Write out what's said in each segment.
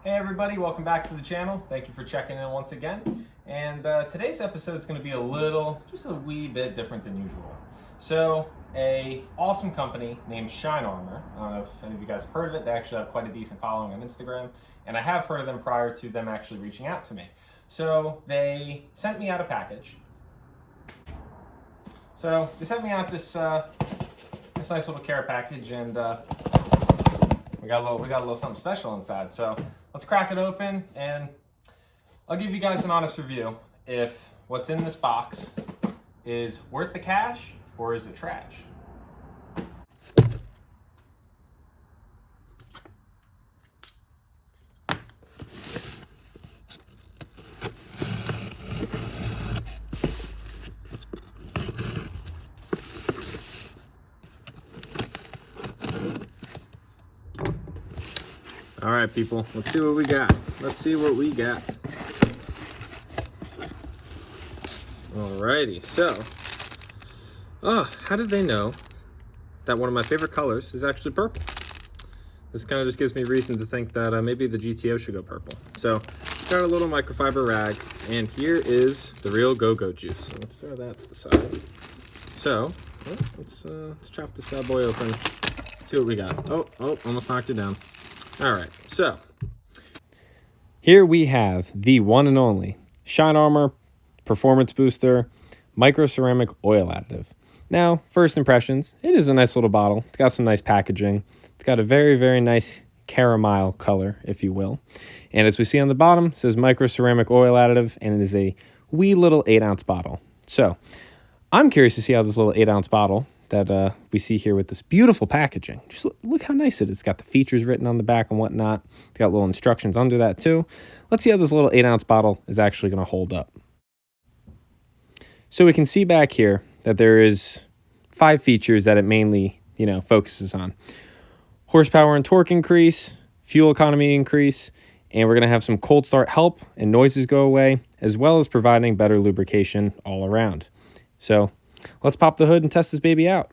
Hey everybody, welcome back to the channel. Thank you for checking in once again. And today's episode is going to be just a wee bit different than usual. So, a awesome company named Shine Armor. I don't know if any of you guys have heard of it. They actually have quite a decent following on Instagram, and I have heard of them prior to them actually reaching out to me. So they sent me out a package. So they sent me out this nice little care package, and we got a little something special inside. So let's crack it open, and I'll give you guys an honest review if what's in this box is worth the cash or is it trash. All right, people, let's see what we got. Alrighty, so, how did they know that one of my favorite colors is actually purple? This kind of just gives me reason to think that maybe the GTO should go purple. So, got a little microfiber rag, and here is the real go-go juice. So let's throw that to the side. So, let's chop this bad boy open, see what we got. Oh, almost knocked it down. All right, so here we have the one and only Shine Armor Performance Booster Micro Ceramic Oil Additive. Now, first impressions, it is a nice little bottle. It's got some nice packaging. It's got a very, very nice caramel color, if you will. And as we see on the bottom, it says Micro Ceramic Oil Additive, and it is a wee little 8-ounce bottle. So I'm curious to see how this little 8-ounce bottle that we see here with this beautiful packaging. Just look how nice it is. It's got the features written on the back and whatnot. It's got little instructions under that too. Let's see how this little 8-ounce bottle is actually going to hold up. So we can see back here that there is 5 features that it mainly, focuses on. Horsepower and torque increase, fuel economy increase, and we're going to have some cold start help and noises go away, as well as providing better lubrication all around. So let's pop the hood and test this baby out.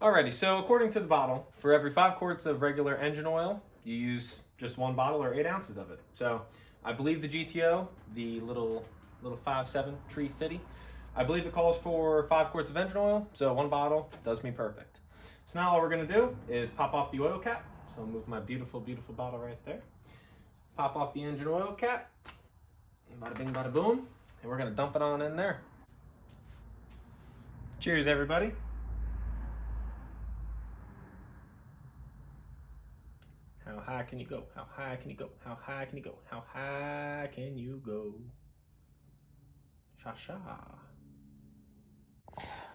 Alrighty, so according to the bottle, for every 5 quarts of regular engine oil, you use just 1 bottle or 8 ounces of it. So I believe the GTO, the little 5.7 tree fitty, I believe it calls for 5 quarts of engine oil, so 1 bottle does me perfect. So now all we're gonna do is pop off the oil cap. So I'll move my beautiful, beautiful bottle right there. Pop off the engine oil cap, bada bing, bada boom, and we're gonna dump it on in there. Cheers, everybody. How high can you go? How high can you go? How high can you go? How high can you go? Sha-sha.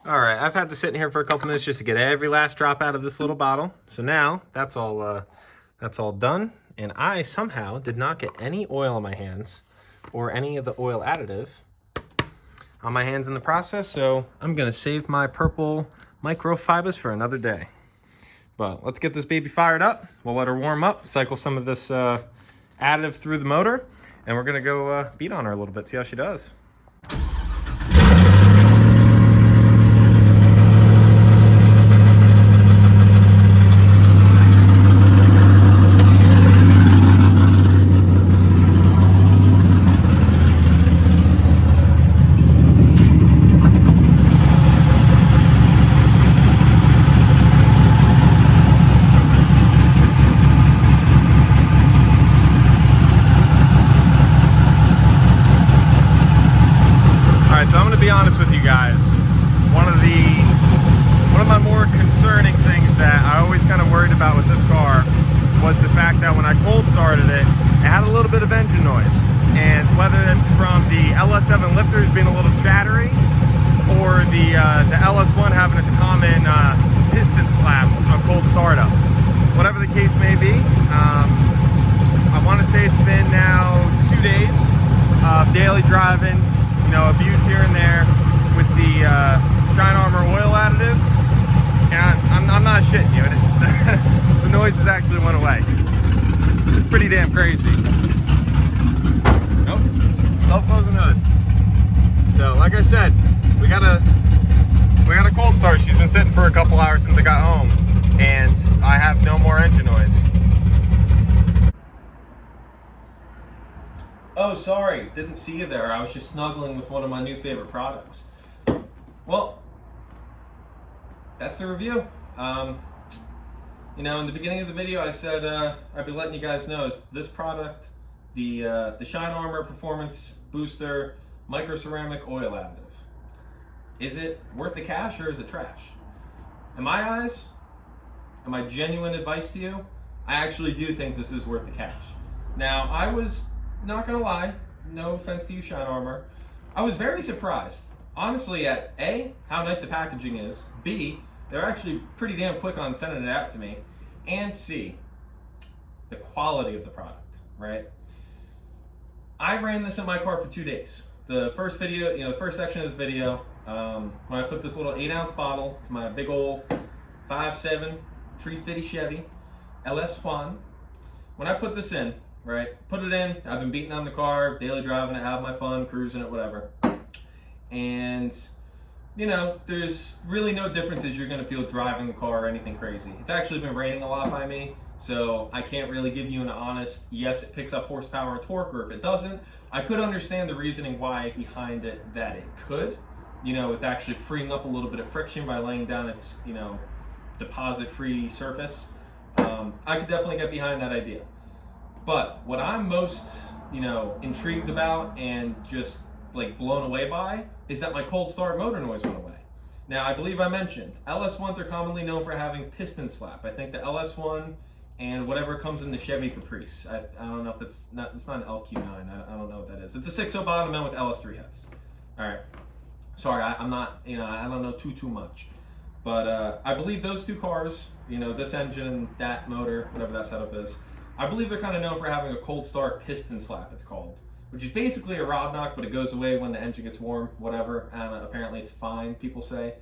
All right, I've had to sit in here for a couple minutes just to get every last drop out of this little bottle. So now that's all done, and I somehow did not get any oil on my hands or any of the oil additive on my hands in the process. So I'm gonna save my purple microfibers for another day. But let's get this baby fired up. We'll let her warm up, cycle some of this additive through the motor, and we're gonna go beat on her a little bit, see how she does. So I'm going to be honest with you guys. One of my more concerning things that I always kind of worried about with this car was the fact that when I cold started it, it had a little bit of engine noise. And whether it's from the LS7 lifters being a little chattery, or the LS1 having its common piston slap on cold startup, whatever the case may be, I want to say it's been now 2 days of daily driving. Abused here and there with the Shine Armor Oil Additive. And I'm not shitting you. the noises actually went away. It's pretty damn crazy. Nope, self-closing hood. So, like I said, we got a cold start. She's been sitting for a couple hours since I got home, and I have no more engine noise. Oh, sorry, didn't see you there. I was just snuggling with one of my new favorite products. Well, that's the review. You know, in the beginning of the video, I said I'd be letting you guys know is this product, the Shine Armor Performance Booster Micro Ceramic Oil Additive. Is it worth the cash or is it trash? In my eyes, and my genuine advice to you, I actually do think this is worth the cash. Now, I was not gonna lie, no offense to you, Shine Armor, I was very surprised, honestly, at A, how nice the packaging is, B, they're actually pretty damn quick on sending it out to me, and C, the quality of the product, right? I ran this in my car for 2 days. The first video, you know, the first section of this video, when I put this little 8-ounce bottle to my big old 5.7 350 Chevy LS1, when I put this in, right, put it in, I've been beating on the car, daily driving it, having my fun, cruising it, whatever. And, you know, there's really no differences you're gonna feel driving the car or anything crazy. It's actually been raining a lot by me, so I can't really give you an honest, yes, it picks up horsepower and torque, or if it doesn't. I could understand the reasoning why behind it that it could, you know, with actually freeing up a little bit of friction by laying down its, you know, deposit-free surface. I could definitely get behind that idea. But what I'm most, you know, intrigued about and just like blown away by is that my cold start motor noise went away. Now, I believe I mentioned LS1s are commonly known for having piston slap. I think the LS1 and whatever comes in the Chevy Caprice. I don't know if it's not an LQ9. I don't know what that is. It's a 6.0 bottom end with LS3 heads. All right. Sorry, I'm not, you know, I don't know too much. But I believe those two cars, you know, this engine and that motor, whatever that setup is, I believe they're kind of known for having a cold start piston slap, it's called, which is basically a rod knock, but it goes away when the engine gets warm, whatever. And apparently it's fine, people say.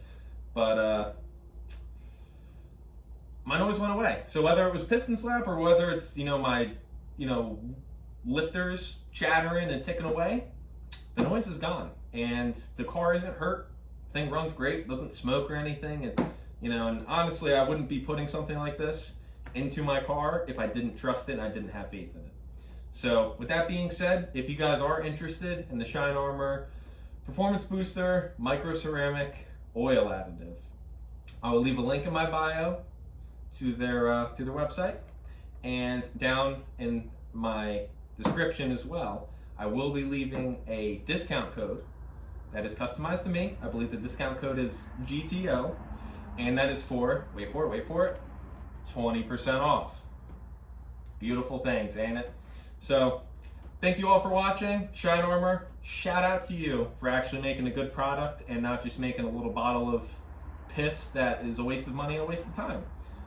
But my noise went away. So whether it was piston slap or whether it's, you know, my, you know, lifters chattering and ticking away, the noise is gone. And the car isn't hurt. Thing runs great, doesn't smoke or anything. And, you know, and honestly, I wouldn't be putting something like this into my car if I didn't trust it and I didn't have faith in it. So with that being said, if you guys are interested in the Shine Armor Performance Booster Micro Ceramic Oil Additive, I will leave a link in my bio to their website, and down in my description as well, I will be leaving a discount code that is customized to me. I believe the discount code is GTO, and that is for, wait for it, 20% off. Beautiful things, ain't it? So, thank you all for watching. Shine Armor, shout out to you for actually making a good product and not just making a little bottle of piss that is a waste of money and a waste of time.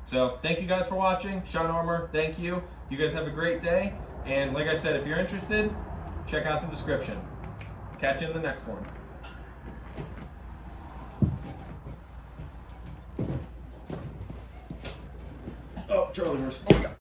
So, thank you guys for watching. Shine Armor, thank you. You guys have a great day. And like I said, if you're interested, check out the description. Catch you in the next one. Oh, Charlie horse. Oh, God.